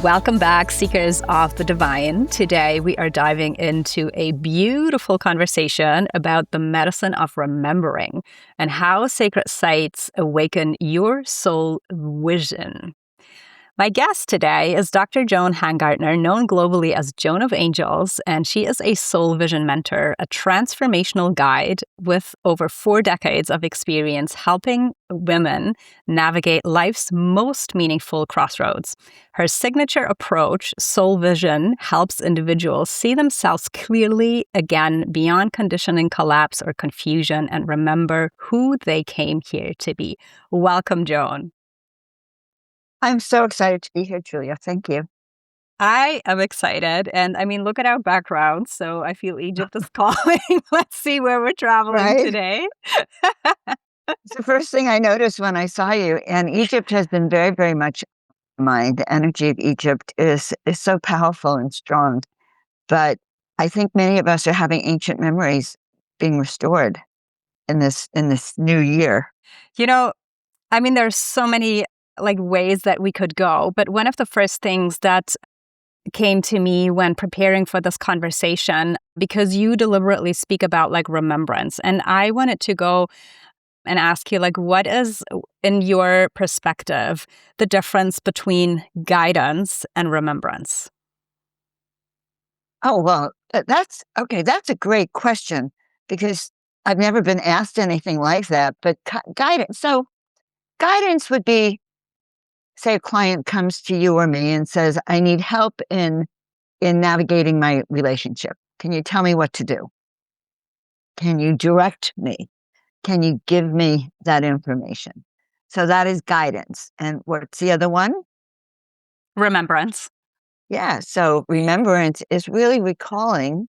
Welcome back, Seekers of the Divine. Today, we are diving into a beautiful conversation about the medicine of remembering and how sacred sites awaken your soul vision. My guest today is Dr. Joan Hangartner, known globally as Joan of Angels, and she is a soul vision mentor, a transformational guide with over 4 decades of experience helping women navigate life's most meaningful crossroads. Her signature approach, soul vision, helps individuals see themselves clearly again beyond conditioning, collapse, or confusion, and remember who they came here to be. Welcome, Joan. I'm so excited to be here, Julia. Thank you. I am excited. And I mean, look at our background. So I feel Egypt is calling. Let's see where we're traveling today. It's the first thing I noticed when I saw you. And Egypt has been very, very much mine. The energy of Egypt is so powerful and strong. But I think many of us are having ancient memories being restored in this new year. You know, I mean, there's so many ways that we could go. But one of the first things that came to me when preparing for this conversation, because you deliberately speak about remembrance, and I wanted to go and ask you, what is, in your perspective, the difference between guidance and remembrance? Oh, well, that's okay. That's a great question because I've never been asked anything like that. But guidance. So guidance would be, say a client comes to you or me and says, I need help in navigating my relationship. Can you tell me what to do? Can you direct me? Can you give me that information? So that is guidance. And what's the other one? Remembrance. Yeah. So remembrance is really recalling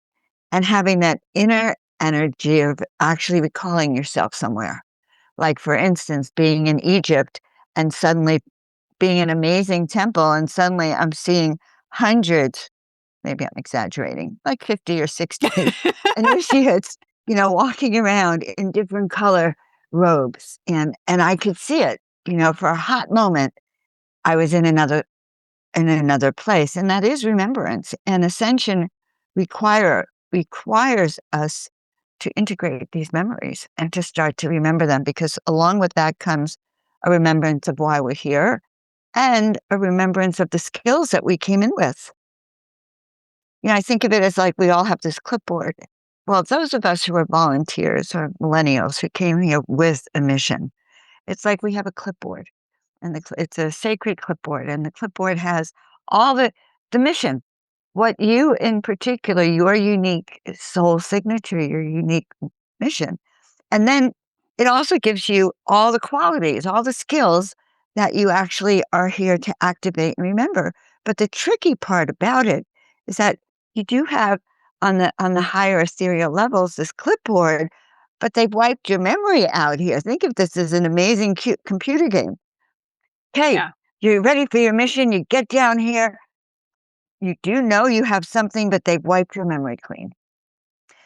and having that inner energy of actually recalling yourself somewhere. Like, for instance, being in Egypt and suddenly being an amazing temple, and suddenly I'm seeing hundreds, maybe I'm exaggerating, like 50 or 60 initiates, walking around in different color robes. And I could see it, for a hot moment, I was in another place. And that is remembrance. And Ascension requires us to integrate these memories and to start to remember them, because along with that comes a remembrance of why we're here and a remembrance of the skills that we came in with. I think of it as like we all have this clipboard. Well, those of us who are volunteers or millennials who came here with a mission, it's like we have a clipboard, and it's a sacred clipboard, and the clipboard has all the mission, what you in particular, your unique soul signature, your unique mission. And then it also gives you all the qualities, all the skills that you actually are here to activate and remember. But the tricky part about it is that you do have on the higher ethereal levels this clipboard, but they've wiped your memory out here. Think of this as an amazing cute computer game. Okay, You're ready for your mission. You get down here. You do know you have something, but they've wiped your memory clean.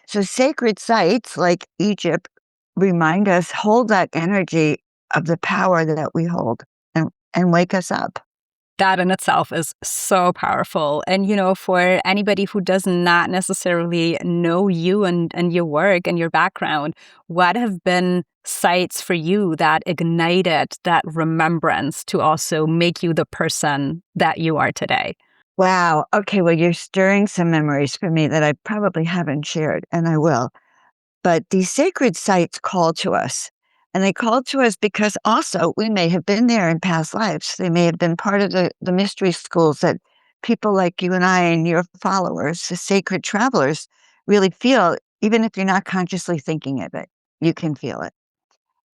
So sacred sites like Egypt remind us, hold that energy of the power that we hold and wake us up. That in itself is so powerful. And, for anybody who does not necessarily know you and your work and your background, what have been sites for you that ignited that remembrance to also make you the person that you are today? Wow. Okay. Well, you're stirring some memories for me that I probably haven't shared, and I will. But these sacred sites call to us. And they call to us because also we may have been there in past lives. They may have been part of the mystery schools that people like you and I and your followers, the sacred travelers, really feel, even if you're not consciously thinking of it, you can feel it.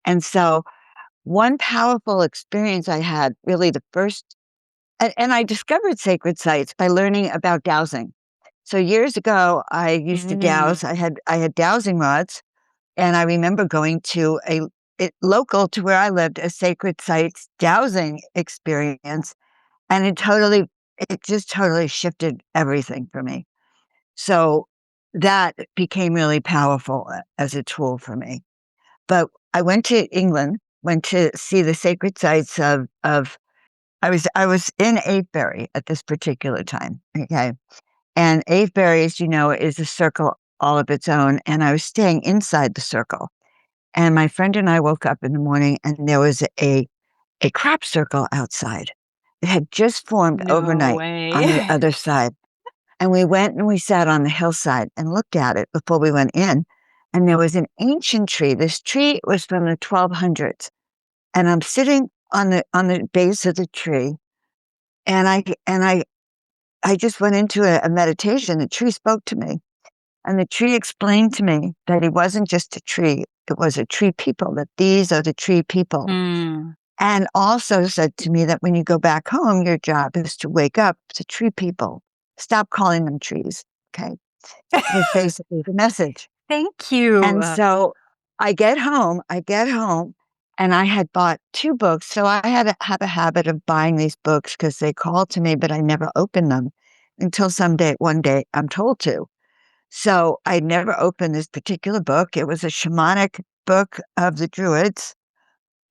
And so one powerful experience I had, really the first, and I discovered sacred sites by learning about dowsing. So years ago, I used to dowse. I had dowsing rods, and I remember going to local to where I lived, a sacred sites dowsing experience, and it just totally shifted everything for me. So that became really powerful as a tool for me. But I went to England, went to see the sacred sites of I was in Avebury at this particular time. Okay. And Avebury, as you know, is a circle all of its own. And I was staying inside the circle. And my friend and I woke up in the morning and there was a crop circle outside. It had just formed No overnight on the way. other side. And we went and we sat on the hillside and looked at it before we went in. And there was an ancient tree. This tree was from the 1200s. And I'm sitting on the base of the tree. And I just went into a meditation. The tree spoke to me. And the tree explained to me that it wasn't just a tree, it was a tree people, that these are the tree people. Mm. And also said to me that when you go back home, your job is to wake up the tree people. Stop calling them trees. Okay. Was basically the message. Thank you. And so I get home, and I had bought 2 books. So I had to have a habit of buying these books because they called to me, but I never opened them until one day, I'm told to. So I never opened this particular book. It was a shamanic book of the Druids.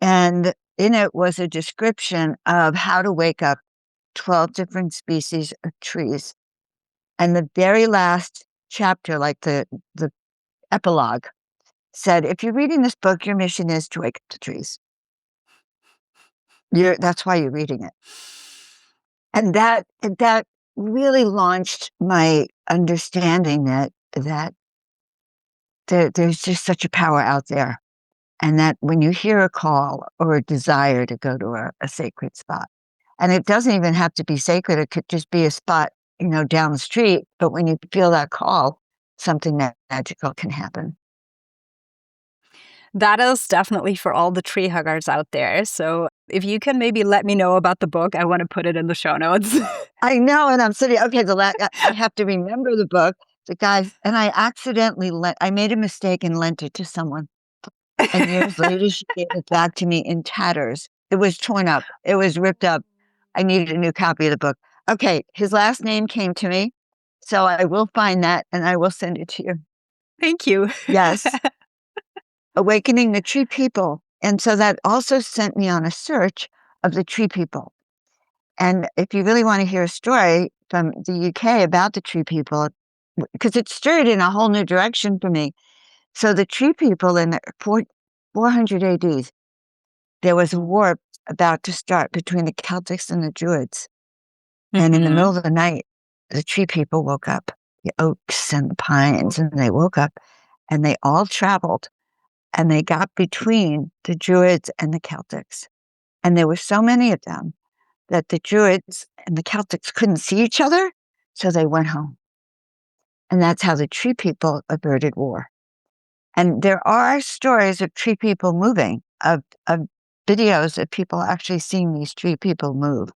And in it was a description of how to wake up 12 different species of trees. And the very last chapter, like the epilogue, said, if you're reading this book, your mission is to wake up the trees. That's why you're reading it. And that really launched my understanding that there's just such a power out there. And that when you hear a call or a desire to go to a sacred spot, and it doesn't even have to be sacred, it could just be a spot, down the street. But when you feel that call, something that magical can happen. That is definitely for all the tree huggers out there. So if you can maybe let me know about the book, I want to put it in the show notes. I know, and I'm sitting. Okay, I have to remember the book. The guy, and I accidentally I made a mistake and lent it to someone. And years later, she gave it back to me in tatters. It was torn up. It was ripped up. I needed a new copy of the book. Okay, his last name came to me, so I will find that and I will send it to you. Thank you. Yes. Awakening the Tree People. And so that also sent me on a search of the Tree People. And if you really want to hear a story from the UK about the Tree People, because it stirred in a whole new direction for me. So the Tree People in 400 AD, there was a war about to start between the Celtics and the Druids. And in the middle of the night, the Tree People woke up, the oaks and the pines, and they woke up and they all traveled and they got between the Druids and the Celtics. And there were so many of them that the Druids and the Celtics couldn't see each other, so they went home. And that's how the Tree People averted war. And there are stories of Tree People moving, of videos of people actually seeing these Tree People move.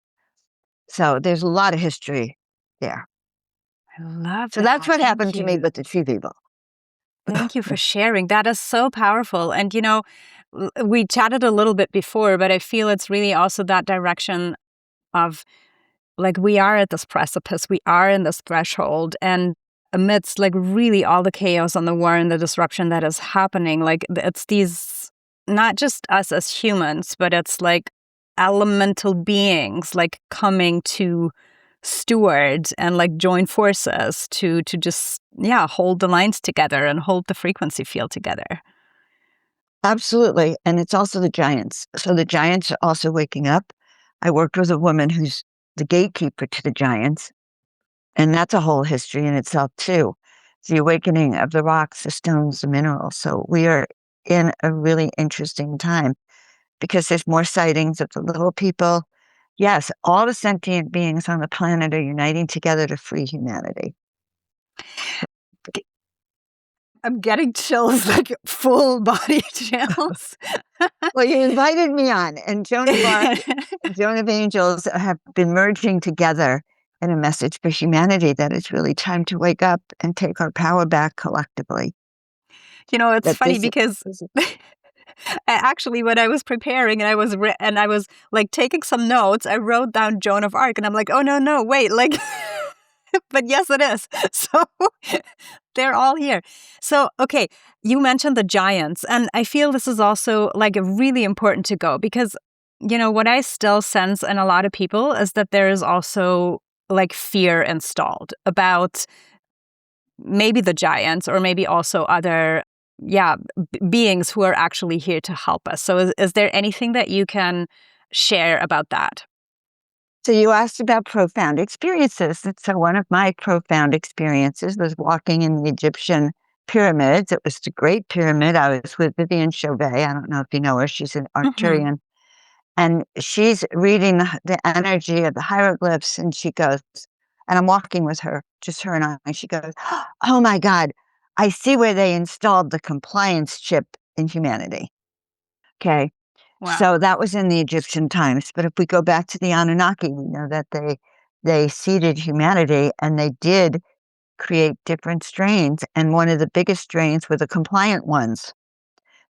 So there's a lot of history there. I love So that. that's what happened Thank to me you. with the Tree People. Thank you for sharing. That is so powerful. And, we chatted a little bit before, but I feel it's really also that direction of like we are at this precipice, we are in this threshold, and amidst like really all the chaos and the war and the disruption that is happening, like it's these, not just us as humans, but it's like elemental beings like coming to steward and like join forces to just hold the lines together and hold the frequency field together. Absolutely. And it's also the giants. So the giants are also waking up. I worked with a woman who's the gatekeeper to the giants. And that's a whole history in itself, too. It's the awakening of the rocks, the stones, the minerals. So we are in a really interesting time because there's more sightings of the little people. Yes, all the sentient beings on the planet are uniting together to free humanity. I'm getting chills, like full body chills. Well, you invited me on, and Joan of Arc and Joan of Angels have been merging together in a message for humanity that it's really time to wake up and take our power back collectively. It's funny because actually, when I was preparing and I was like taking some notes, I wrote down Joan of Arc, and I'm like, oh no, wait, like, but yes, it is. So they're all here. So okay, you mentioned the giants, and I feel this is also like really important to go because what I still sense in a lot of people is that there is also like fear installed about maybe the giants or maybe also other beings who are actually here to help us. So is there anything that you can share about that? So you asked about profound experiences. And so one of my profound experiences was walking in the Egyptian pyramids. It was the Great Pyramid. I was with Vivian Chauvet. I don't know if you know her. She's an Mm-hmm. Arcturian. And she's reading the energy of the hieroglyphs. And she goes, and I'm walking with her, just her and I. And she goes, oh my God, I see where they installed the compliance chip in humanity. Okay. Wow. So that was in the Egyptian times. But if we go back to the Anunnaki, we know that they seeded humanity and they did create different strains. And one of the biggest strains were the compliant ones.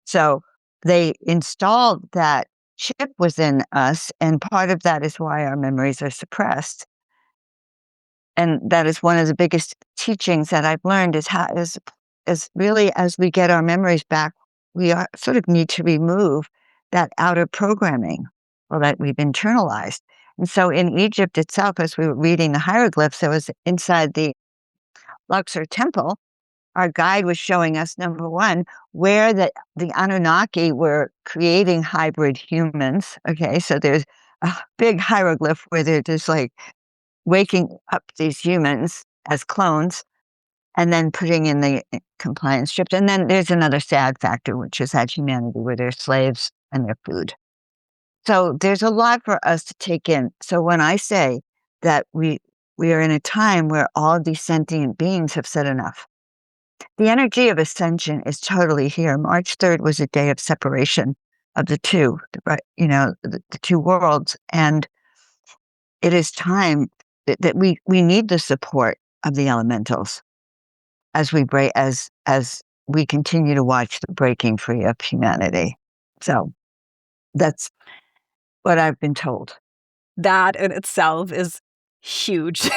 So they installed that chip within us, and part of that is why our memories are suppressed. And that is one of the biggest teachings that I've learned is how is really as we get our memories back, we are sort of need to remove that outer programming or that we've internalized. And so in Egypt itself, as we were reading the hieroglyphs, that was inside the Luxor temple, our guide was showing us, number one, where the Anunnaki were creating hybrid humans. Okay, so there's a big hieroglyph where they're just like waking up these humans as clones and then putting in the compliance strips. And then there's another sad factor, which is that humanity where they're slaves and their food. So there's a lot for us to take in. So when I say that we are in a time where all of these sentient beings have said enough, the energy of ascension is totally here. March 3rd was a day of separation of the two, the two worlds. And it is time that we need the support of the elementals as we break as we continue to watch the breaking free of humanity. So that's what I've been told. That in itself is huge.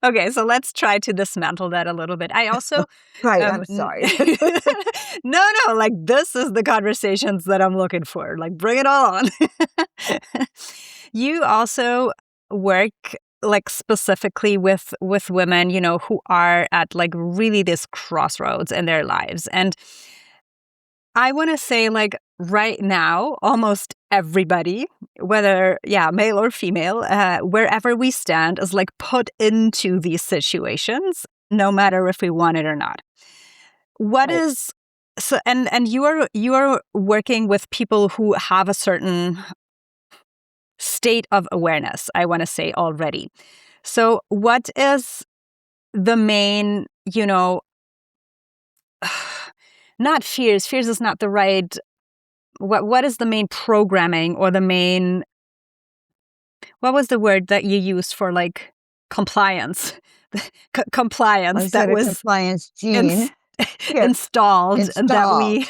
Okay, so let's try to dismantle that a little bit. I also Right, I'm sorry. no, like this is the conversations that I'm looking for. Like bring it all on. You also work like specifically with women, who are at like really this crossroads in their lives. And I want to say, like, right now, almost everybody, whether, male or female, wherever we stand, is like put into these situations, no matter if we want it or not. What Right. is so? And you are working with people who have a certain state of awareness, I want to say already. So, what is the main, not fears? Fears is not the right. What is the main programming or the main, what was the word that you used for like compliance? Compliance I that said a was compliance ins- gene here installed and that installed.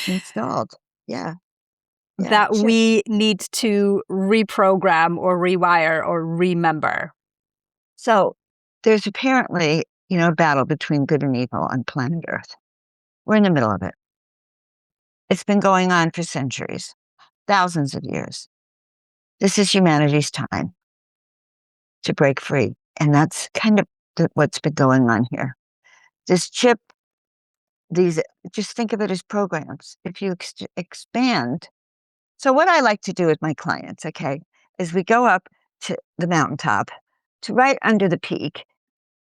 Installed. Yeah. Yeah. that Chip. we need to reprogram or rewire or remember. So there's apparently, a battle between good and evil on planet Earth. We're in the middle of it. It's been going on for centuries, thousands of years. This is humanity's time to break free. And that's kind of what's been going on here. This chip, just think of it as programs. If you expand. So what I like to do with my clients, okay, is we go up to the mountaintop to right under the peak.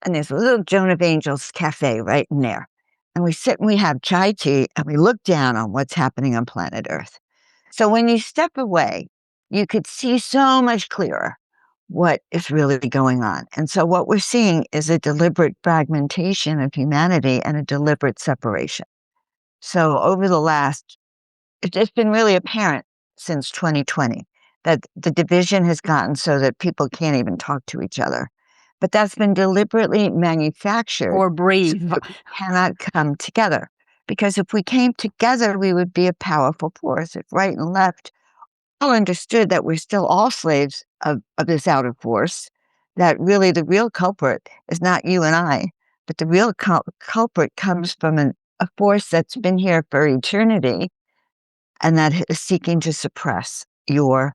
And there's a little Joan of Angels cafe right in there. And we sit and we have chai tea and we look down on what's happening on planet Earth. So when you step away, you could see so much clearer what is really going on. And so what we're seeing is a deliberate fragmentation of humanity and a deliberate separation. So over the last, it's been really apparent since 2020 that the division has gotten so that people can't even talk to each other. But that's been deliberately manufactured Or so breathe. that we cannot come together. Because if we came together, we would be a powerful force. If right and left all understood that we're still all slaves of this outer force, that really the real culprit is not you and I, but the real culprit comes from a force that's been here for eternity and that is seeking to suppress your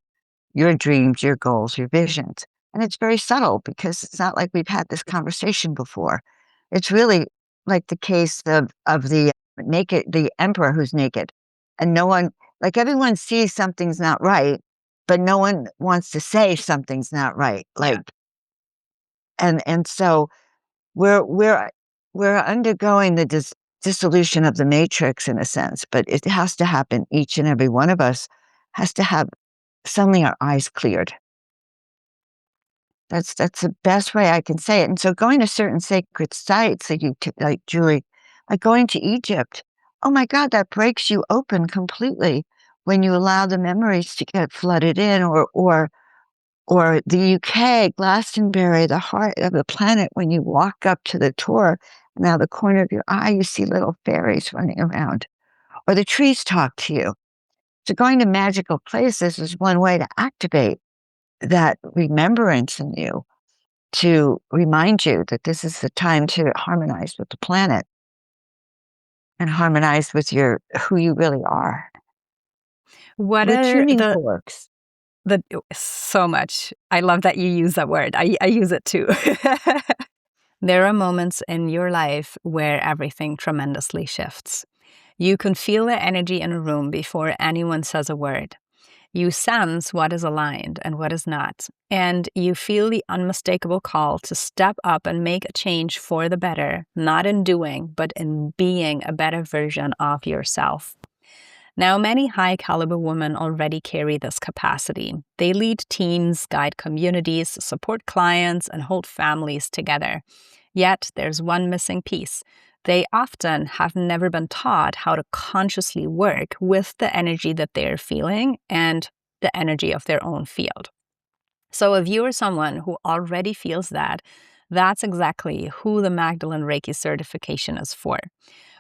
dreams, your goals, your visions. And it's very subtle because it's not like we've had this conversation before. It's really like the case of the emperor who's naked. And no one, like everyone sees something's not right, but no one wants to say something's not right. Like, and so we're undergoing the dissolution of the matrix in a sense, but it has to happen. Each and every one of us has to have suddenly our eyes cleared. That's the best way I can say it. And so going to certain sacred sites, like Julie, like going to Egypt, oh my God, that breaks you open completely when you allow the memories to get flooded in, or the UK, Glastonbury, the heart of the planet, when you walk up to the tour, now the corner of your eye, you see little fairies running around, or the trees talk to you. So going to magical places is one way to activate that remembrance in you, to remind you that this is the time to harmonize with the planet and harmonize with who you really are. What The are tuning forks. so much. I love that you use that word. I use it too. There are moments in your life where everything tremendously shifts. You can feel the energy in a room before anyone says a word. You sense what is aligned and what is not, and you feel the unmistakable call to step up and make a change for the better, not in doing, but in being a better version of yourself. Now, many high-caliber women already carry this capacity. They lead teams, guide communities, support clients, and hold families together. Yet, there's one missing piece. They often have never been taught how to consciously work with the energy that they're feeling and the energy of their own field. So if you are someone who already feels that, that's exactly who the Magdalene Reiki certification is for.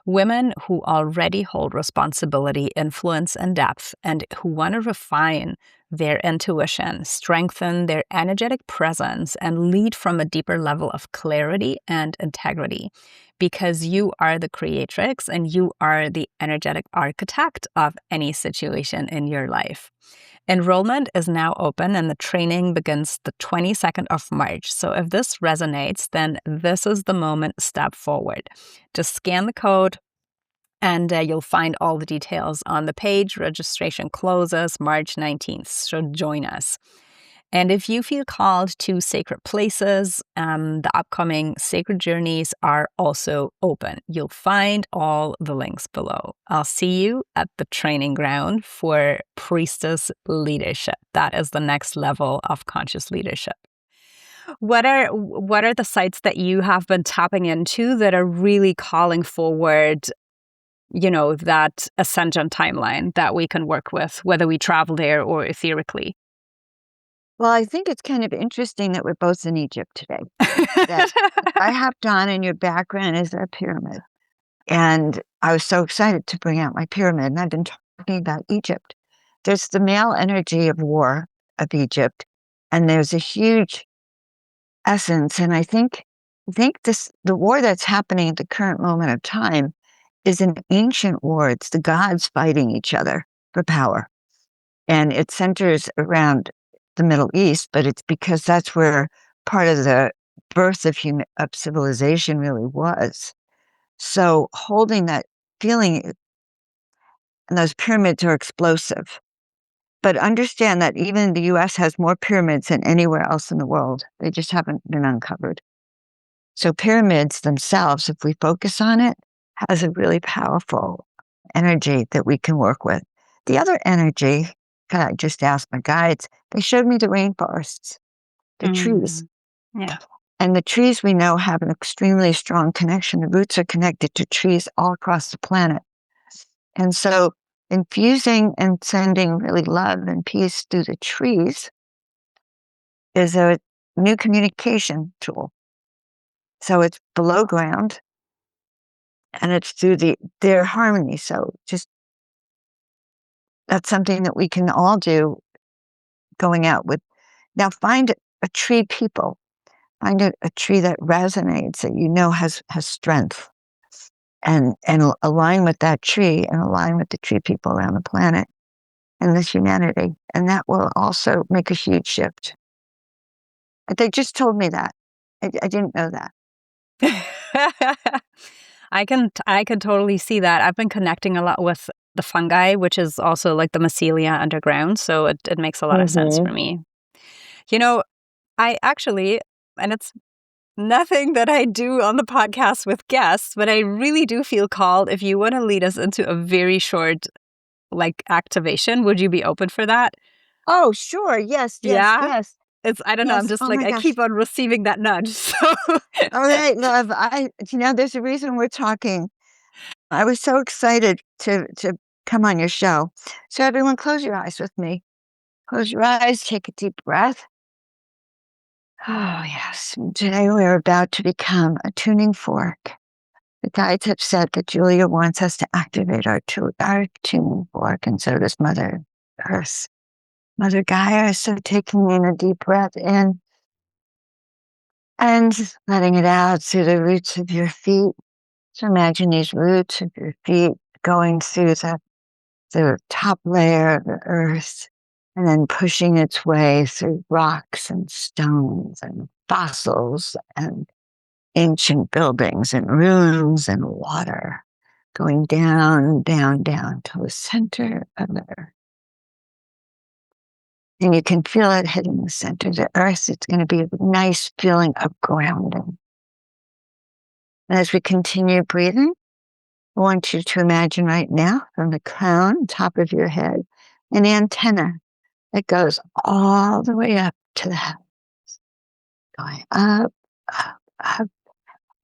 Women who already hold responsibility, influence, and depth, and who want to refine their intuition, strengthen their energetic presence, and lead from a deeper level of clarity and integrity. Because you are the creatrix and you are the energetic architect of any situation in your life. Enrollment is now open and the training begins the 22nd of March. So if this resonates, then this is the moment to step forward. Just scan the code and you'll find all the details on the page. Registration closes March 19th, so join us. And if you feel called to sacred places, the upcoming sacred journeys are also open. You'll find all the links below. I'll see you at the training ground for priestess leadership. That is the next level of conscious leadership. What are the sites that you have been tapping into that are really calling forward, that ascension timeline that we can work with, whether we travel there or etherically? Well, I think it's kind of interesting that we're both in Egypt today. That I hopped on and your background is a pyramid. And I was so excited to bring out my pyramid. And I've been talking about Egypt. There's the male energy of war of Egypt, and there's a huge essence. And I think the war that's happening at the current moment of time is an ancient war. It's the gods fighting each other for power. And it centers around the Middle East, but it's because that's where part of the birth of civilization really was. So holding that feeling, and those pyramids are explosive. But understand that even the US has more pyramids than anywhere else in the world. They just haven't been uncovered. So pyramids themselves, if we focus on it, has a really powerful energy that we can work with. The other energy, I just asked my guides, they showed me the rainforests, the trees. Yeah. And the trees we know have an extremely strong connection. The roots are connected to trees all across the planet. And so infusing and sending really love and peace through the trees is a new communication tool. So it's below ground and it's through their harmony. So just that's something that we can all do going out with. Now find a tree people. Find a tree that resonates, that has strength. And align with that tree and align with the tree people around the planet. in this humanity. And that will also make a huge shift. They just told me that. I didn't know that. I can totally see that. I've been connecting a lot with the fungi, which is also like the mycelia underground. So it makes a lot of sense for me. You know, I actually, and it's nothing that I do on the podcast with guests, but I really do feel called. If you want to lead us into a very short, like, activation, would you be open for that? Oh, sure. Yes, yes, Yeah? yes. I don't know. I'm Yes. just Oh like, my I gosh. keep on receiving that nudge. So, All right, love. There's a reason we're talking. I was so excited to come on your show. So everyone, close your eyes with me. Close your eyes. Take a deep breath. Oh yes. Today we're about to become a tuning fork. The guides have said that Julia wants us to activate our tuning fork, and so does Mother Earth. Mother Gaia. So taking in a deep breath in and letting it out through the roots of your feet. So imagine these roots of your feet going through the top layer of the earth and then pushing its way through rocks and stones and fossils and ancient buildings and ruins and water, going down, down, down to the center of the earth. And you can feel it hitting the center of the earth. It's going to be a nice feeling of grounding. And as we continue breathing, I want you to imagine right now from the crown, top of your head, an antenna that goes all the way up to the heavens, going up, up, up,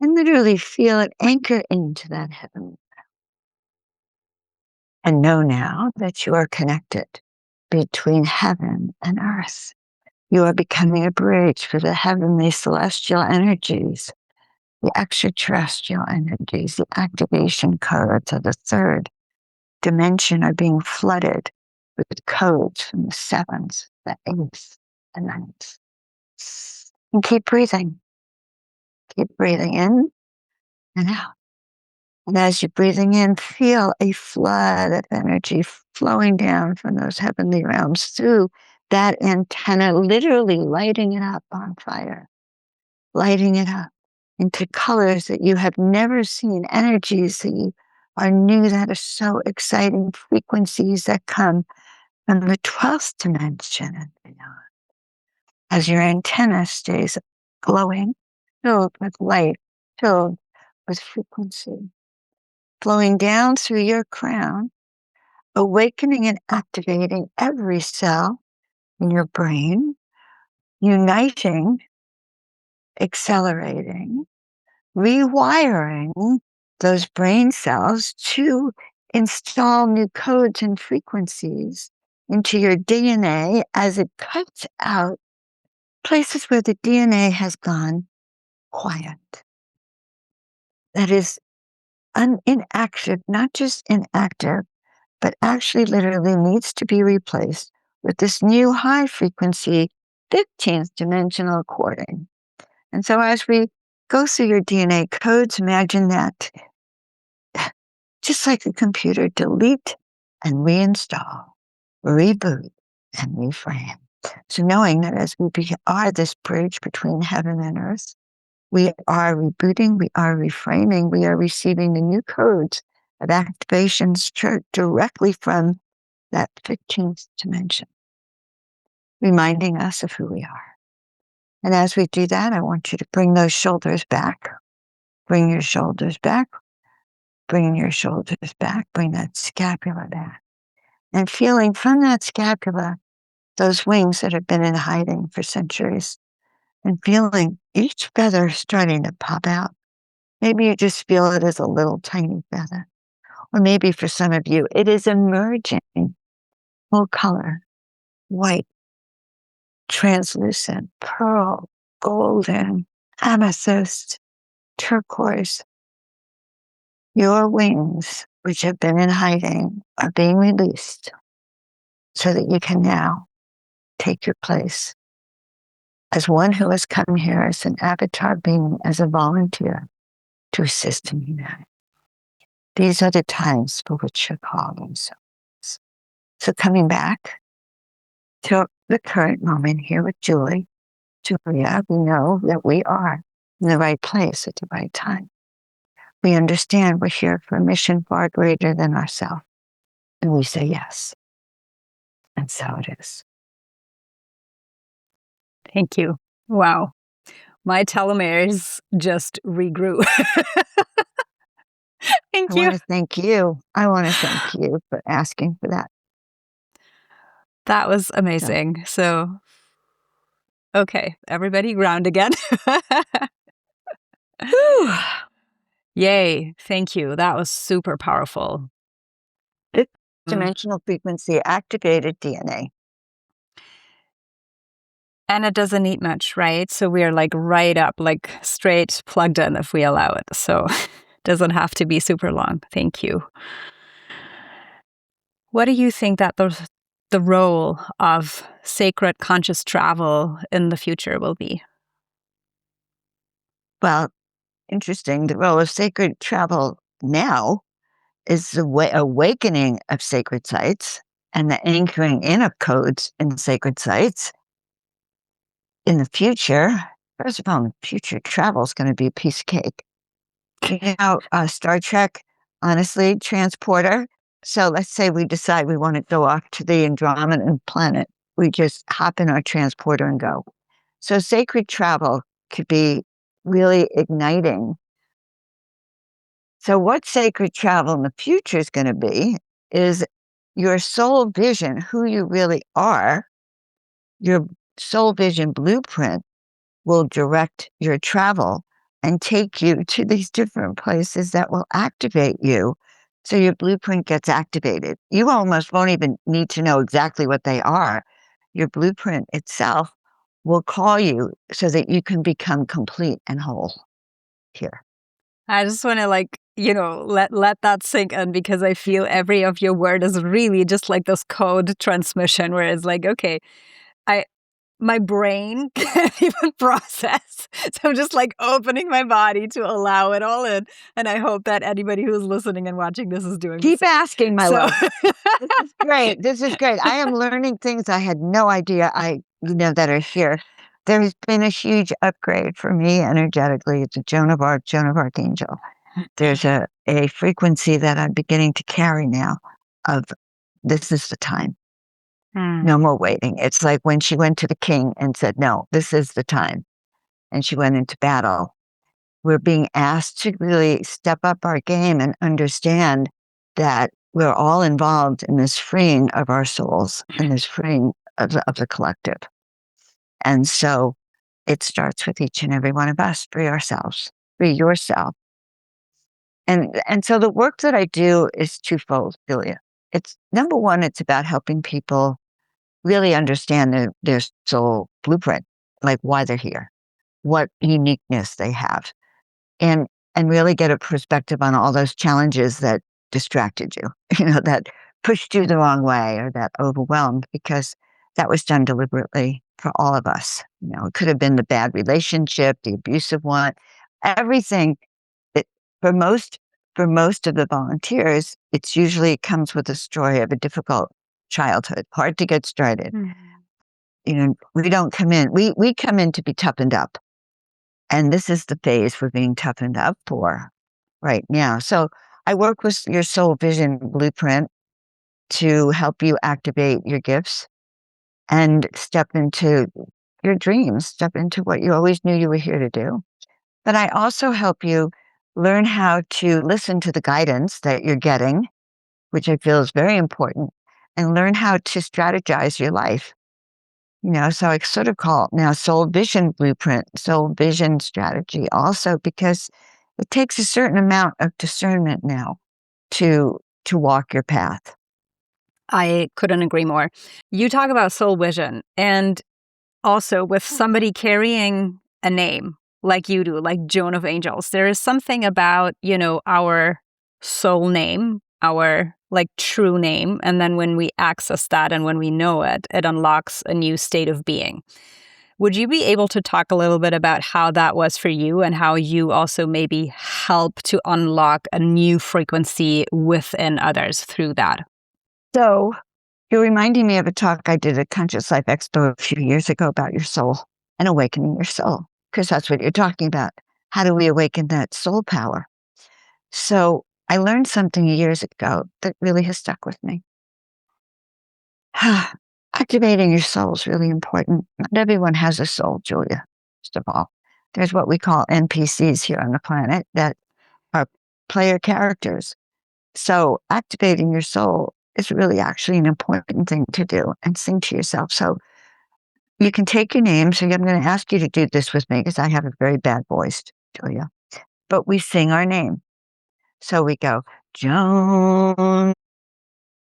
and literally feel it anchor into that heaven. And know now that you are connected between heaven and earth. You are becoming a bridge for the heavenly celestial energies, the extraterrestrial energies, the activation codes of the third dimension are being flooded with codes from the sevens, the eighths, the ninths. And keep breathing. Keep breathing in and out. And as you're breathing in, feel a flood of energy flowing down from those heavenly realms through that antenna, literally lighting it up on fire, lighting it up into colors that you have never seen, energies that you are new, that are so exciting, frequencies that come from the 12th dimension and beyond. As your antenna stays glowing, filled with light, filled with frequency, flowing down through your crown, awakening and activating every cell in your brain, uniting, accelerating, rewiring those brain cells to install new codes and frequencies into your DNA as it cuts out places where the DNA has gone quiet. That is inactive, not just inactive, but actually literally needs to be replaced with this new high frequency 15th dimensional coding. And so as we go through your DNA codes, imagine that just like a computer, delete and reinstall, reboot and reframe. So knowing that as we are this bridge between heaven and earth, we are rebooting, we are reframing, we are receiving the new codes of activations directly from that 15th dimension, reminding us of who we are. And as we do that, I want you to bring those shoulders back. Bring your shoulders back. Bring your shoulders back. Bring that scapula back. And feeling from that scapula, those wings that have been in hiding for centuries, and feeling each feather starting to pop out. Maybe you just feel it as a little tiny feather. Or maybe for some of you, it is emerging full color, white, translucent, pearl, golden, amethyst, turquoise. Your wings, which have been in hiding, are being released so that you can now take your place as one who has come here as an avatar being, as a volunteer to assist in humanity. These are the times for which you're called themselves. So coming back to the current moment here with Julia, we know that we are in the right place at the right time. We understand we're here for a mission far greater than ourselves. And we say yes. And so it is. Thank you. Wow. My telomeres just regrew. Thank I you. want to thank you. I want to thank you for asking for that. That was amazing. So, okay, everybody ground again. Whew. Yay. Thank you. That was super powerful. Dimensional frequency activated DNA. And it doesn't need much, right? So we are like right up, like straight plugged in if we allow it. So it doesn't have to be super long. Thank you. What do you think that the role of sacred conscious travel in the future will be? Well, interesting. The role of sacred travel now is the awakening of sacred sites and the anchoring in of codes in sacred sites. In the future, first of all, in the future, travel is going to be a piece of cake. You know, Star Trek, honestly, transporter. So let's say we decide we want to go off to the Andromedan planet. We just hop in our transporter and go. So sacred travel could be really igniting. So what sacred travel in the future is going to be is your soul vision, who you really are, your soul vision blueprint will direct your travel and take you to these different places that will activate you. So your blueprint gets activated. You almost won't even need to know exactly what they are. Your blueprint itself will call you so that you can become complete and whole here. I just want to let that sink in, because I feel every of your word is really just like this code transmission where it's like, okay, my brain can't even process. So I'm just like opening my body to allow it all in. And I hope that anybody who's listening and watching this is doing Keep the same. asking, my love. This is great. This is great. I am learning things I had no idea that are here. There has been a huge upgrade for me energetically. It's a Joan of Archangel. There's a frequency that I'm beginning to carry now of this is the time. No more waiting. It's like when she went to the king and said, no, this is the time. And she went into battle. We're being asked to really step up our game and understand that we're all involved in this freeing of our souls and this freeing of the collective. And so it starts with each and every one of us. Free ourselves, free yourself. And so the work that I do is twofold, Julia. It's number one, it's about helping people really understand their soul blueprint, like why they're here, what uniqueness they have, and really get a perspective on all those challenges that distracted you, that pushed you the wrong way or that overwhelmed, because that was done deliberately for all of us. It could have been the bad relationship, the abusive one, everything. That for most of the volunteers, it's usually comes with a story of a difficult childhood, hard to get started. We don't come in. We come in to be toughened up. And this is the phase we're being toughened up for right now. So I work with your soul vision blueprint to help you activate your gifts and step into your dreams, step into what you always knew you were here to do. But I also help you learn how to listen to the guidance that you're getting, which I feel is very important, and learn how to strategize your life. So I sort of call it now soul vision blueprint, soul vision strategy also, because it takes a certain amount of discernment now to walk your path. I couldn't agree more. You talk about soul vision, and also with somebody carrying a name like you do, like Joan of Angels, there is something about, our soul name, our like true name. And then when we access that and when we know it, it unlocks a new state of being. Would you be able to talk a little bit about how that was for you and how you also maybe help to unlock a new frequency within others through that? So You're reminding me of a talk I did at Conscious Life Expo a few years ago about your soul and awakening your soul, because that's what you're talking about. How do we awaken that soul power? So I learned something years ago that really has stuck with me. Activating your soul is really important. Not everyone has a soul, Julia, first of all. There's what we call NPCs here on the planet that are player characters. So activating your soul is really actually an important thing to do, and sing to yourself. So you can take your name. So I'm going to ask you to do this with me because I have a very bad voice, Julia. But we sing our name. So we go, Joan.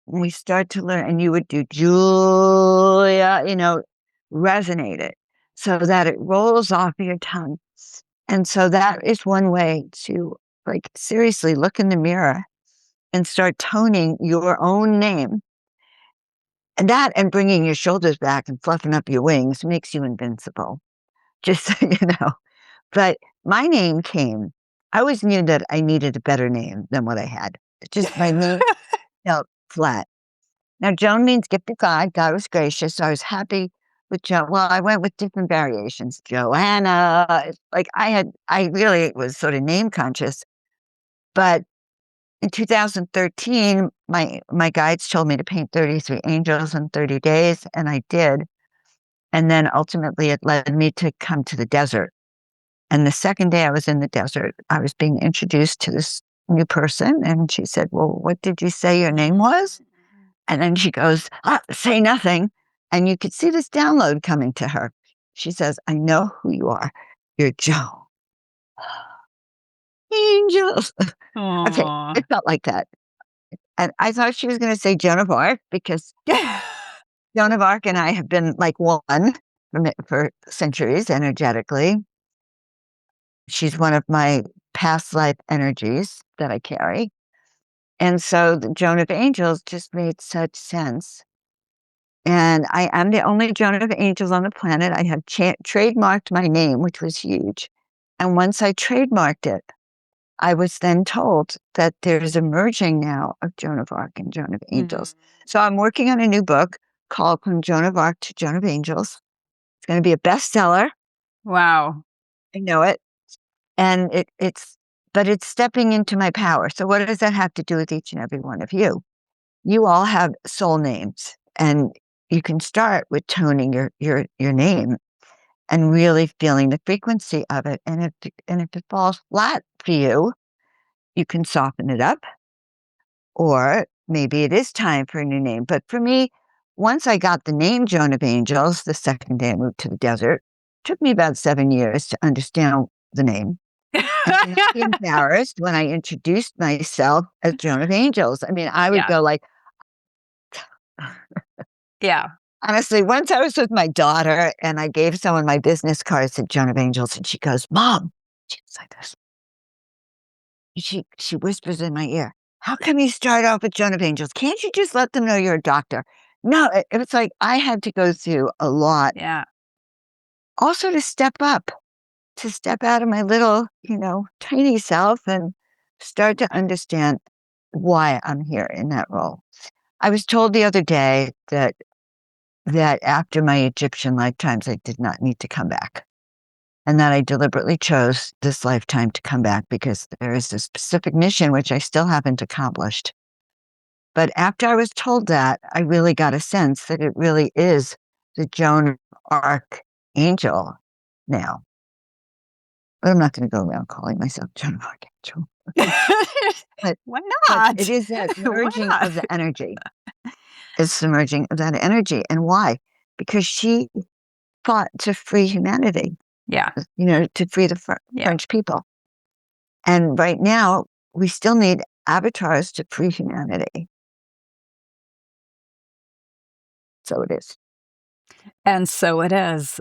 We start to learn, and you would do Julia, resonate it so that it rolls off your tongue. And so that is one way to, like, seriously look in the mirror and start toning your own name. And that, and bringing your shoulders back and fluffing up your wings, makes you invincible, just so you know. But my name came, I always knew that I needed a better name than what I had. Just my name felt flat. Now, Joan means gift of God. God was gracious. So I was happy with Joan. Well, I went with different variations. Joanna, like I really was sort of name conscious. But in 2013, my guides told me to paint 33 angels in 30 days, and I did. And then ultimately it led me to come to the desert. And the second day I was in the desert, I was being introduced to this new person. And she said, well, what did you say your name was? And then she goes, say nothing. And you could see this download coming to her. She says, I know who you are. You're Joan. Angels. Okay, Aww. it felt like that. And I thought she was going to say Joan of Arc, because Joan of Arc and I have been like one for centuries energetically. She's one of my past life energies that I carry. And so the Joan of Angels just made such sense. And I am the only Joan of Angels on the planet. I have trademarked my name, which was huge. And once I trademarked it, I was then told that there's a merging now of Joan of Arc and Joan of Angels. So I'm working on a new book called From Joan of Arc to Joan of Angels. It's going to be a bestseller. Wow. I know it. And but it's stepping into my power. So what does that have to do with each and every one of you? You all have soul names, and you can start with toning your name and really feeling the frequency of it. And if it falls flat for you, you can soften it up, or maybe it is time for a new name. But for me, once I got the name Joan of Angels, the second day I moved to the desert, it took me about 7 years to understand the name. And to not be embarrassed when I introduced myself as Joan of Angels. I mean, I would go like, Yeah. honestly, once I was with my daughter and I gave someone my business card, said Joan of Angels, and she goes, Mom, she was like this. She whispers in my ear, how come you start off with Joan of Angels? Can't you just let them know you're a doctor? No, it was like I had to go through a lot. Yeah. Also to step up, to step out of my little, tiny self and start to understand why I'm here in that role. I was told the other day that after my Egyptian lifetimes, I did not need to come back, and that I deliberately chose this lifetime to come back because there is a specific mission which I still haven't accomplished. But after I was told that, I really got a sense that it really is the Joan Arc angel now. But I'm not going to go around calling myself Joan of Arc angel. But, Why but not? it is that Why merging not? of the energy. It's the merging of that energy. And why? Because she fought to free humanity, Yeah. to free the Yeah. French people. And right now, we still need avatars to free humanity. So it is. And so it is.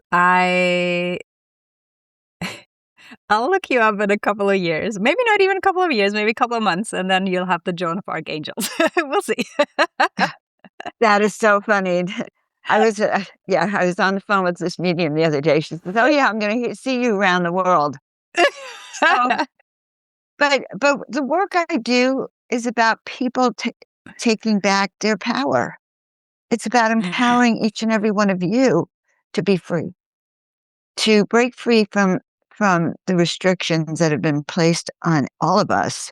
I'll look you up in a couple of years. Maybe not even a couple of years, maybe a couple of months, and then you'll have the Joan of Archangels. We'll see. That is so funny. I was on the phone with this medium the other day. She says, oh yeah, I'm going to see you around the world. So, but the work I do is about people taking back their power It's about empowering each and every one of you to be free, to break free from the restrictions that have been placed on all of us,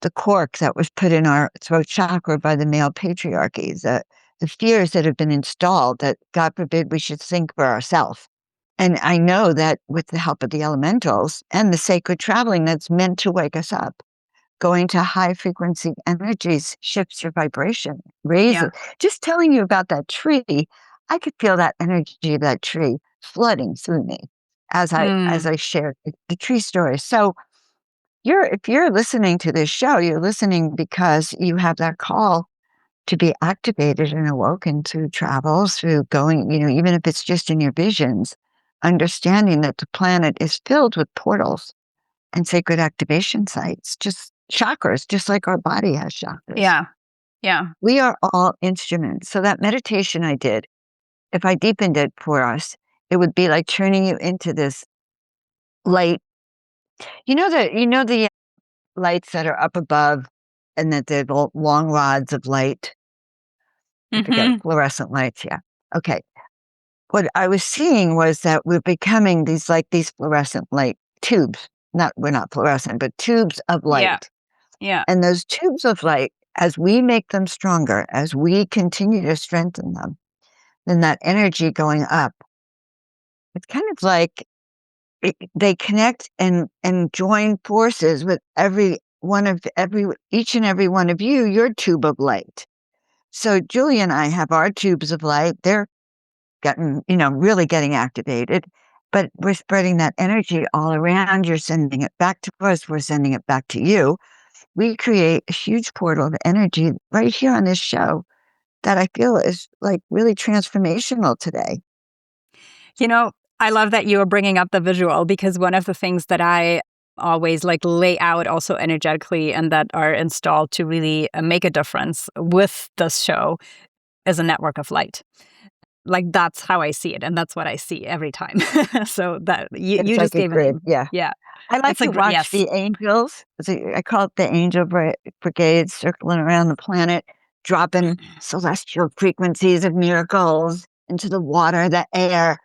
the cork that was put in our throat chakra by the male patriarchy, the fears that have been installed that, God forbid, we should think for ourselves. And I know that with the help of the elementals and the sacred traveling that's meant to wake us up, going to high frequency energies shifts your vibration, raises. Just telling you about that tree, I could feel that energy of that tree flooding through me as I shared the tree story. So if you're listening to this show, you're listening because you have that call to be activated and awoken through travel, through going, even if it's just in your visions, understanding that the planet is filled with portals and sacred activation sites, just chakras, just like our body has chakras. Yeah. We are all instruments. So that meditation I did, if I deepened it for us, it would be like turning you into this light. The lights that are up above and that they're long rods of light. I forget, fluorescent lights. Yeah. Okay. What I was seeing was that we're becoming these fluorescent light tubes. We're not fluorescent, but tubes of light. Yeah. And those tubes of light, as we make them stronger, as we continue to strengthen them, then that energy going up, it's kind of like they connect and join forces with each and every one of you, your tube of light. So Julie and I have our tubes of light. They're really getting activated, but we're spreading that energy all around. You're sending it back to us. We're sending it back to you. We create a huge portal of energy right here on this show that I feel is like really transformational today. I love that you are bringing up the visual, because one of the things that I always lay out also energetically and that are installed to really make a difference with this show is a network of light. That's how I see it, and that's what I see every time. So that It's you like just a gave grid. an Yeah. yeah. I like It's a to watch yes. the angels. I call it the angel brigade circling around the planet, dropping celestial frequencies of miracles into the water, the air.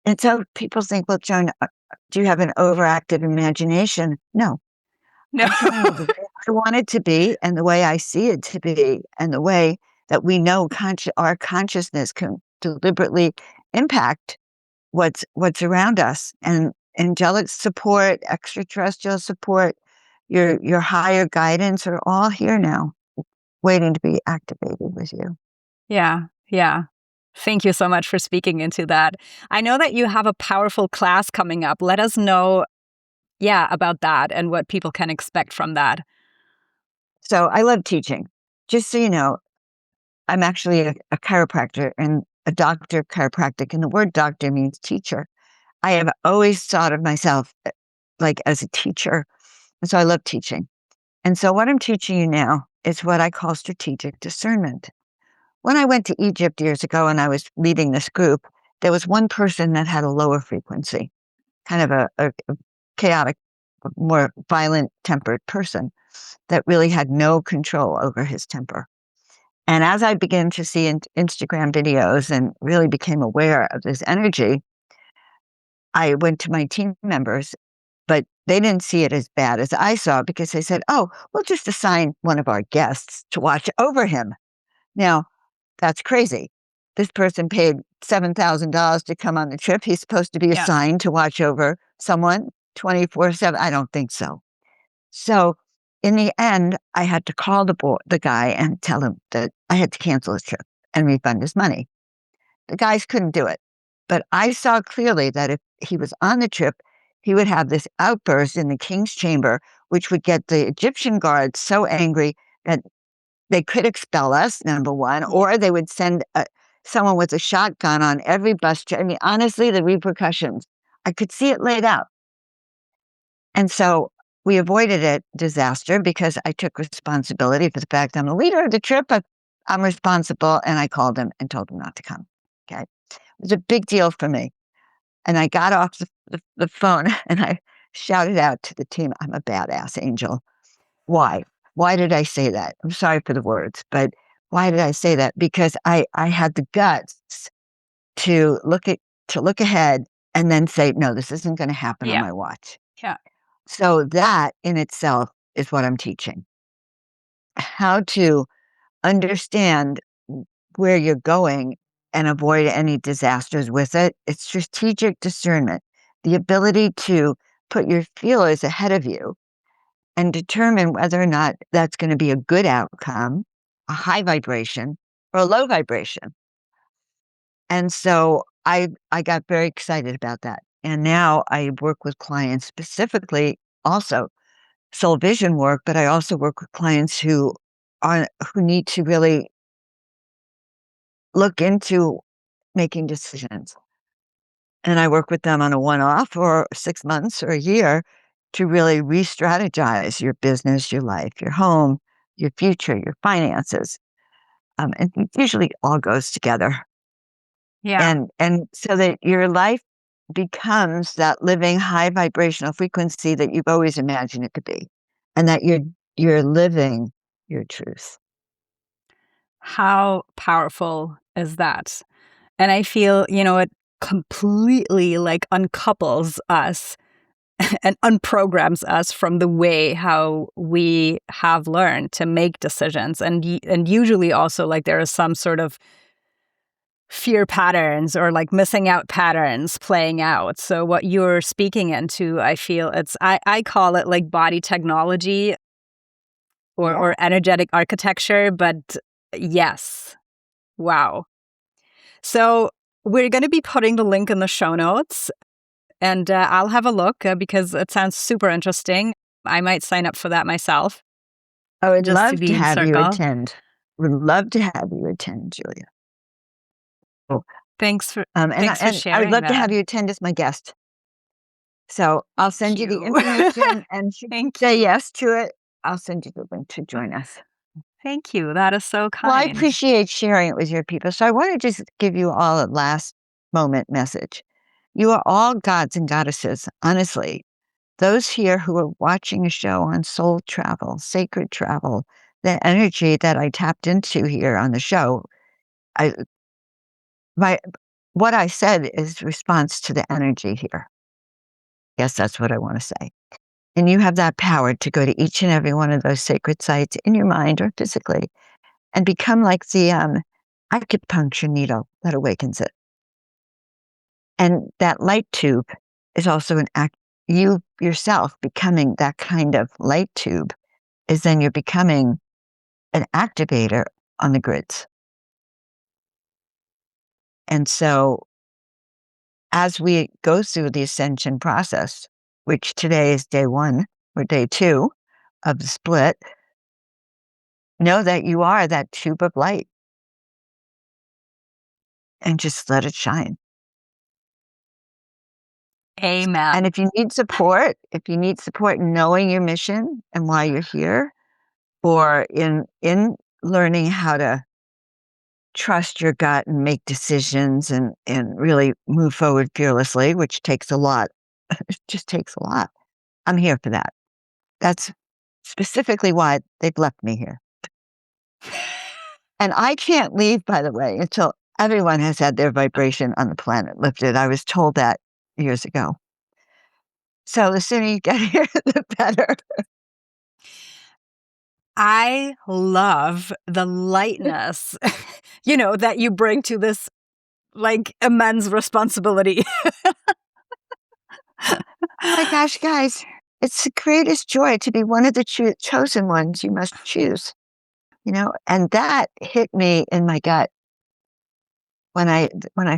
And so people think, well, Joan, do you have an overactive imagination? No. No. I'm telling you the way I want it to be and the way I see it to be and the way that we know our consciousness can deliberately impact what's around us. And angelic support, extraterrestrial support, your higher guidance are all here now, waiting to be activated with you. Yeah. Thank you so much for speaking into that. I know that you have a powerful class coming up. Let us know, about that and what people can expect from that. So I love teaching. Just so you know, I'm actually a chiropractor and a doctor of chiropractic, and the word doctor means teacher. I have always thought of myself like as a teacher. And so I love teaching. And so what I'm teaching you now is what I call strategic discernment. When I went to Egypt years ago and I was leading this group, there was one person that had a lower frequency, kind of a chaotic, more violent tempered person that really had no control over his temper. And as I began to see Instagram videos and really became aware of this energy, I went to my team members, but they didn't see it as bad as I saw it because they said, oh, we'll just assign one of our guests to watch over him. Now, that's crazy. This person paid $7,000 to come on the trip. He's supposed to be assigned to watch over someone 24/7. I don't think so. So in the end, I had to call the guy and tell him that I had to cancel his trip and refund his money. The guys couldn't do it. But I saw clearly that if he was on the trip, he would have this outburst in the king's chamber, which would get the Egyptian guards so angry that they could expel us, number one, or they would send someone with a shotgun on every bus trip. I mean, honestly, the repercussions, I could see it laid out. And so we avoided a disaster because I took responsibility for the fact I'm the leader of the trip, but I'm responsible. And I called him and told him not to come. Okay. It was a big deal for me. And I got off the phone and I shouted out to the team, I'm a badass angel. Why? Why did I say that? I'm sorry for the words, but Why did I say that? Because I had the guts to look ahead and then say, no, this isn't going to happen on Yeah. my watch. Yeah. So that in itself is what I'm teaching. How to understand where you're going and avoid any disasters with it. It's strategic discernment, the ability to put your feelers ahead of you and determine whether or not that's going to be a good outcome, a high vibration, or a low vibration. And so I got very excited about that. And now I work with clients specifically also soul vision work, but I also work with clients who need to really look into making decisions. And I work with them on a one-off or 6 months or a year to really re-strategize your business, your life, your home, your future, your finances. And it usually all goes together. Yeah. And so that your life becomes that living high vibrational frequency that you've always imagined it to be, and that you're living your truth. How powerful is that? And I feel, it completely like uncouples us and unprograms us from the way how we have learned to make decisions. And usually also like there is some sort of fear patterns or like missing out patterns playing out. So what you're speaking into, I feel I call it like body technology Yeah. or energetic architecture, but yes. Wow. So we're going to be putting the link in the show notes, and I'll have a look because it sounds super interesting. I might sign up for that myself I would just to love to be in have you circle. attend. Would love to have you attend, Julia. Oh, Thanks for and thanks for I would sharing love to that. have you attend as my guest. So I'll send Thank you the you. information, and should you Thank say you. yes to it, I'll send you the link to join us. Thank you. That is so Well, I kind. appreciate sharing it with your people. So I want to just give you all a last moment message. You are all gods and goddesses, honestly. Those here who are watching a show on soul travel, sacred travel, the energy that I tapped into here on the show, I my what I said is response to the energy here. Yes, that's what I want to say. And you have that power to go to each and every one of those sacred sites in your mind or physically and become like the acupuncture needle that awakens it. And that light tube is also an act. You yourself becoming that kind of light tube is then you're becoming an activator on the grids. And so as we go through the ascension process, which today is day 1 or day 2 of the split, know that you are that tube of light and just let it shine. Amen. And if you need support in knowing your mission and why you're here, or in learning how to trust your gut and make decisions and really move forward fearlessly, which takes a lot. It just takes a lot. I'm here for that. That's specifically why they've left me here. And I can't leave, by the way, until everyone has had their vibration on the planet lifted. I was told that years ago. So the sooner you get here, the better. I love the lightness, that you bring to this like immense responsibility. Oh my gosh, guys, it's the greatest joy to be one of the chosen ones you must choose, and that hit me in my gut when I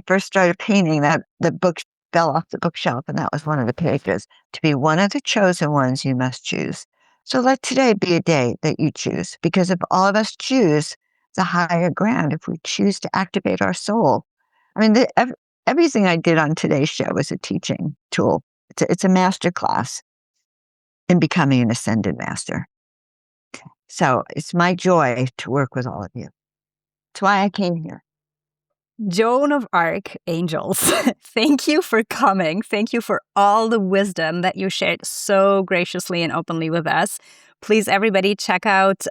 first started painting. That the book fell off the bookshelf, and that was one of the pages. To be one of the chosen ones you must choose. So let today be a day that you choose, because if all of us choose the higher ground, if we choose to activate our soul, I mean, everything I did on today's show is a teaching tool. It's a master class in becoming an ascended master. So it's my joy to work with all of you. That's why I came here. Joan of Angels, thank you for coming. Thank you for all the wisdom that you shared so graciously and openly with us. Please, everybody, check out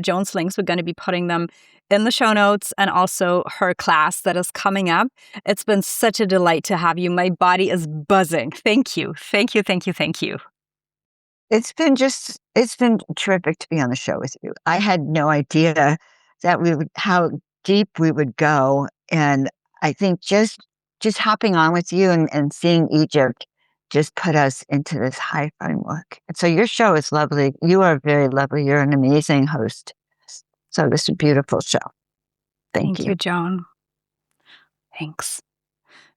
Joan's links, we're going to be putting them in the show notes, and also her class that is coming up. It's been such a delight to have you. My body is buzzing. Thank you. Thank you. Thank you. Thank you. It's been terrific to be on the show with you. I had no idea that how deep we would go. And I think just hopping on with you and seeing Egypt just put us into this high framework. And so your show is lovely. You are very lovely. You're an amazing host. So this is a beautiful show. Thank you. Thank you, Joan. Thanks.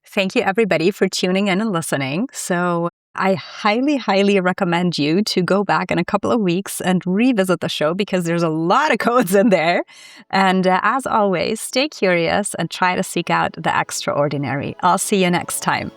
Thank you, everybody, for tuning in and listening. So I highly, highly recommend you to go back in a couple of weeks and revisit the show, because there's a lot of codes in there. And as always, stay curious and try to seek out the extraordinary. I'll see you next time.